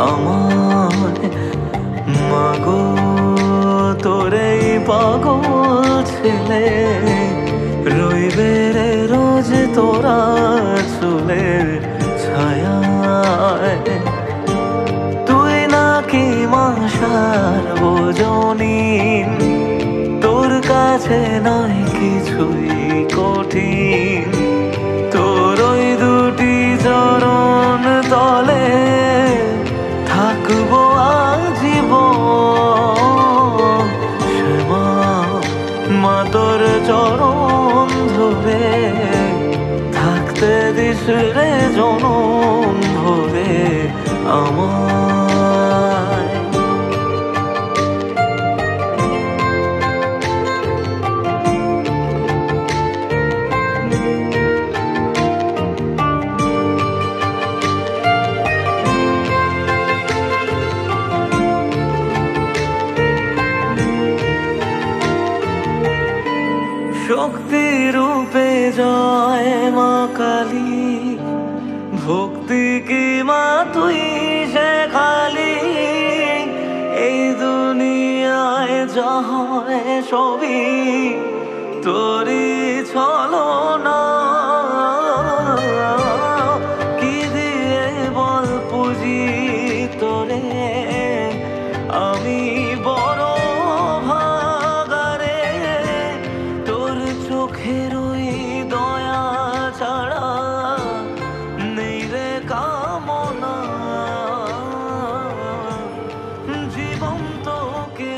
আমার মাগো তোরে পাগল ছেলে রইবে রে রোজ তোরা চুলের ছায়ায় তুই নাকি মাসার বোঝনি তোর কাছে নয় কিছুই কঠিন তোর ওই দুটি চরণ তলে থাকবো আজীবন শ্যামা মা তোর চরণ ধরে থাকতে দিস রে জনম ভরে আমায়। শক্তি রূপে জয় মা কালী ভক্তি কি মা তুই সে খালি এই দুনিয়ায় যা হয় সবই তোরই ছলনা কি দিয়ে বল পুজি তোরে আমি বড় চোখের ওই দয়া ছাড়া নেই রে কামনা জীবন তোকে